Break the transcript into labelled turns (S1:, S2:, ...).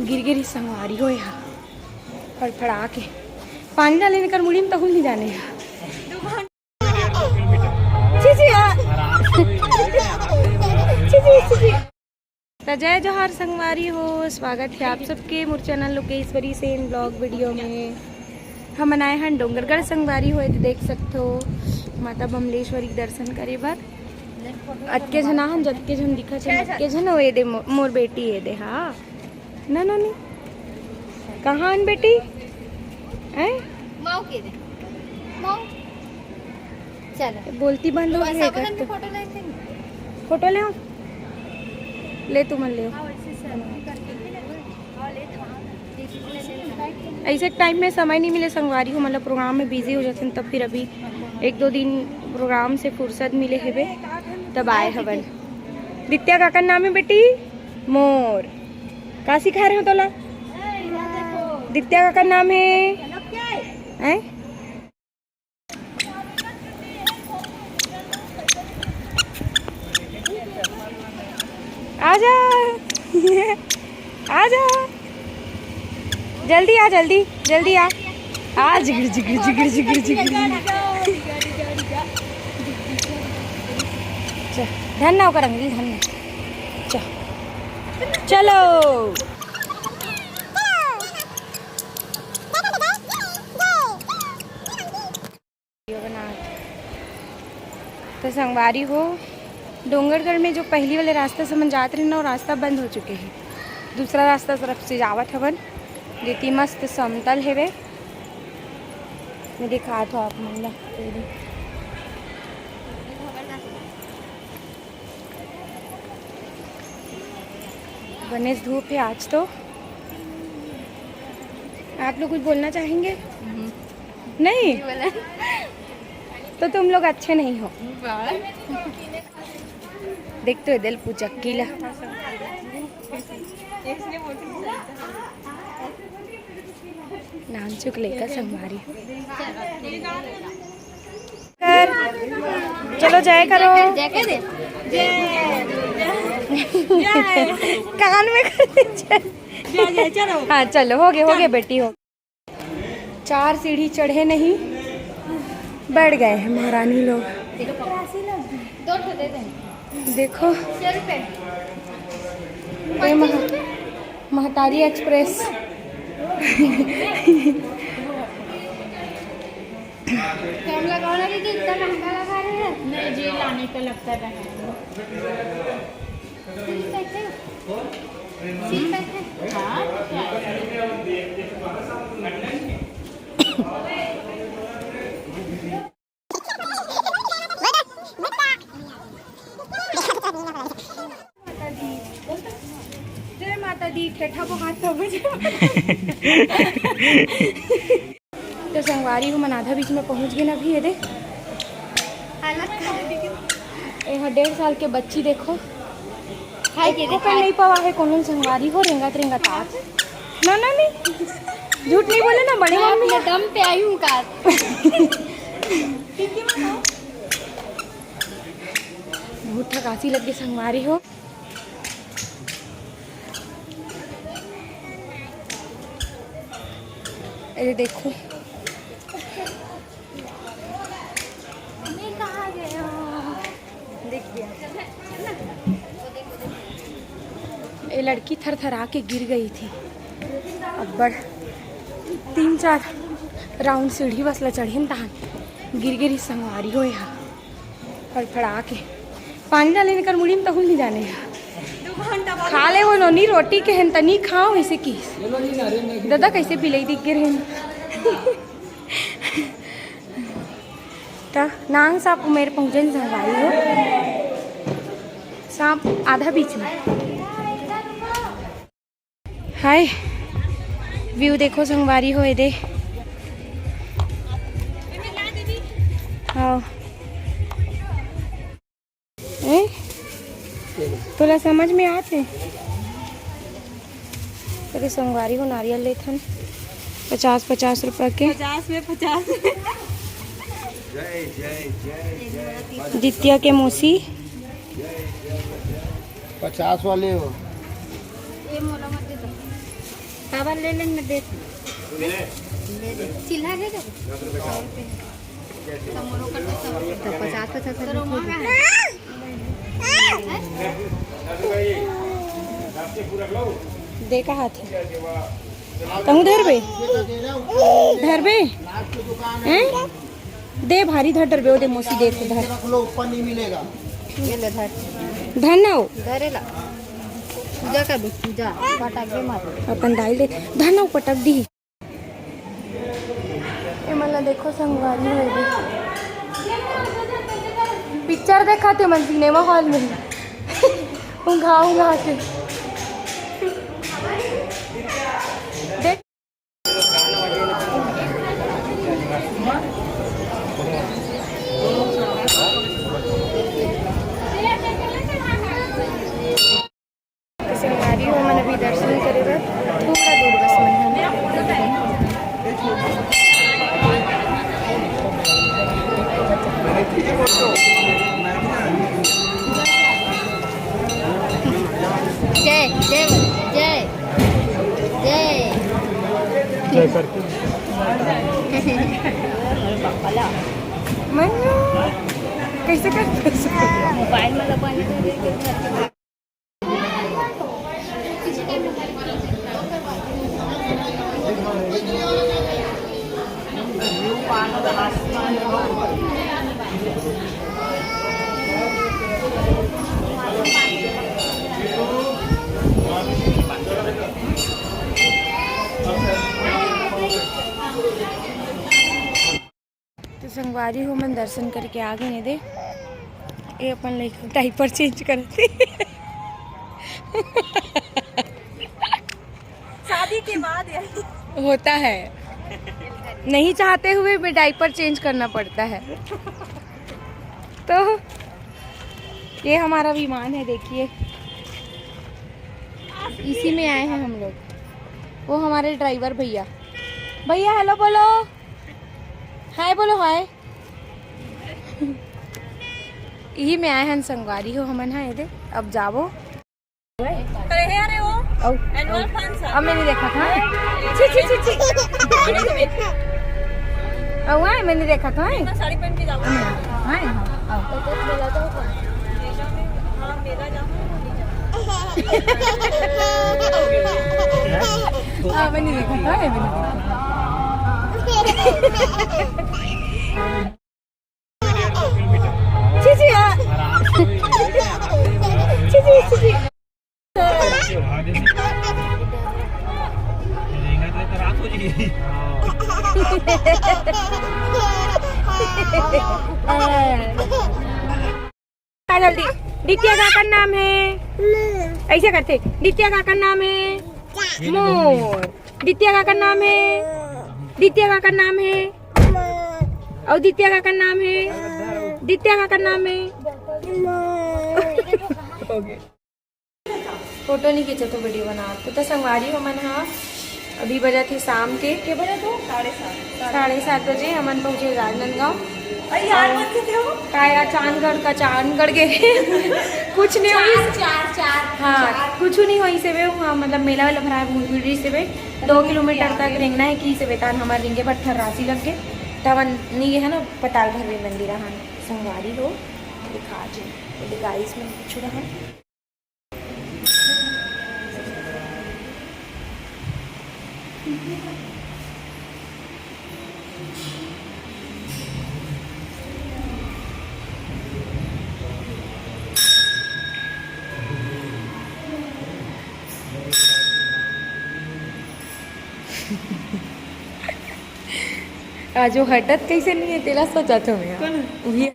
S1: गिर गिर संगवारी हो यहाँ फड़फड़ा के पानी डाले कर मुड़ी में तहुल नहीं जाने यहाँ तो जय जोहार संगवारी हो, स्वागत है आप सबके मोर channel Lokeshwari Sen blog video में। हम आए हैं डोंगरगढ़ संगवारी हो तो देख सकते हो माता बमलेश्वरी दर्शन करे बार अतके झन आहन जतके झन दिखा छे अतके झन हो दे मोर बेटी है दे। हाँ ना ना नहीं कहाँ आन बेटी हैं
S2: माँ के दे माँ चलो
S1: बोलती बंद हो गई है। फोटो ले ले तू मन ले ऐसे टाइम में समय नहीं मिले संगवारी हो, मतलब प्रोग्राम में बिजी हो जाते हैं तब फिर अभी एक दो दिन प्रोग्राम से फुर्सत मिले हेबे तब आए हवन। दित्या काका नाम है बेटी मोर का सिखा रहे हो तोला? दित्या काका नाम है आजा आजा जल्दी आ जल्दी जल्दी आ जिगर जिगर जिगर जिगर जिगर धन ना होकर अंगली धन चलो तो संगवारी हो डोंगरगढ़ में जो पहली वाले रास्ते से हम जाते रहे ना वो रास्ता बंद हो चुके हैं। दूसरा रास्ता तरफ से जावत हवन जेती मस्त समतल है वे मैं दिखा था आप मन गणेश धूप है आज तो। आप लोग कुछ बोलना चाहेंगे? नहीं तो तुम लोग अच्छे नहीं हो। देखते हो दिल पूजा कीला नाम चुक लेकर संगवारी चलो जय करो कान में चलो। हाँ चलो हो गए बेटी हो। 4 सीढ़ी चढ़े नहीं बढ़ गए हैं महारानी लोग। देखो ये महतारी एक्सप्रेस
S2: कम लगाओ ना दीदी, इतना महंगा लगा रहे हैं।
S3: नहीं जी लाने का लगता है। हाँ
S1: जय माता दी ठेठा को हाथ तो संगवारी को मन आधा बीच में पहुंच गए ना भी ये दे यहाँ 1.5 साल के बच्ची देखो नहीं पावा है कौन संगवारी हो रेंगा रेंगा ताज ना ना नहीं झूठ नहीं बोले ना बड़े मम्मी
S2: दम पे आई हूँ कार
S1: बहुत थकासी लग गई संगवारी हो। अरे देखो ये लड़की थरथरा के गिर गई थी। अब 3-4 राउंड सीढ़ी बसला चढ़ी तहन गिर गिरी संगवारी हो यहाँ फड़फड़ा के पानी डाले कर मुड़ी में तहुल नहीं जाने यहाँ खा ले वो नोनी रोटी के हन तनी खाओ ऐसे की दादा कैसे पिलाई दिख गिर तो नांग सांप मेरे पहुँचे संगवारी हो सांप आधा बीच में। हाय व्यू देखो संगवारी हो दे। हाँ तोला समझ में आते तो संगवारी को नारियल लेथन 50-50 रुपए के
S3: 50 में 50
S1: दित्या के मौसी
S4: 50 वाले हो।
S2: ये मोला मत दे दो।
S3: बाबा ले लेंगे दे
S2: चिल्ला दे दो तो 50
S1: दे का हाथ तहु धर बे हैं दे भारी धर डर बे दे मोसी दे धर
S4: ऊपर नहीं मिलेगा।
S3: ये ले धर
S1: धन ना हो
S3: धरेला पूजा कर दे पूजा पटाक दे मार
S1: अपन दाई दे धन ना हो पटक दी ये मला देखो संगवारी है भी पिक्चर देखा थे मन सिनेमा हॉल में उंघा के देख संगवारी हो मन अभी दर्शन करे बस थोड़ा दूर बस मन
S3: जय जय जय जय
S4: जय करके
S1: मनु कैसे करते
S3: मोबाइल में दबा
S1: तो संगवारी हो मन दर्शन करके आ गए ने दे ये अपन लड़का डायपर चेंज करते
S3: शादी के बाद
S1: होता है नहीं चाहते हुए भी डायपर चेंज करना पड़ता है तो ये हमारा विमान है देखिए इसी में आए हैं हम लोग वो हमारे ड्राइवर भैया हेलो बोलो हाय बोलो हाय यही में आए हैं संगवारी हो हमन है दे अब जाबो
S3: अरे वो एनुअल फंक्शन
S1: अब मैंने देखा था छी अब आए मैंने देखा था
S3: साड़ी पहन के जाओ
S1: हाय मैंने देखा था जल्दी दित्या का नाम है ऐसे करते दित्या का नाम है मोर दित्या का नाम है दित्या का नाम है और दित्या का नाम है दित्या का नाम है फोटो नहीं खींचा तो वीडियो बना तो संगवारी हो मन हाँ अभी बजा थे शाम के बजे तो 7:30 बजे हमन पहुँचे राजनांदगांव काया चांदगढ़ के कुछ नहीं हुई हाँ कुछ नहीं हुई से हाँ मतलब मेला वाला भरा मुंडी से 2 किलोमीटर तक रेंगना है कि से तान हमारे रिंगे पत्थर राशि लग गए तब नहीं है ना पताल भर में मंदिर हाँ संगवारी हो दिखा जी गाइस में कुछ रहा आज वो हटत कैसे नहीं है तेरा सोचा तो मैं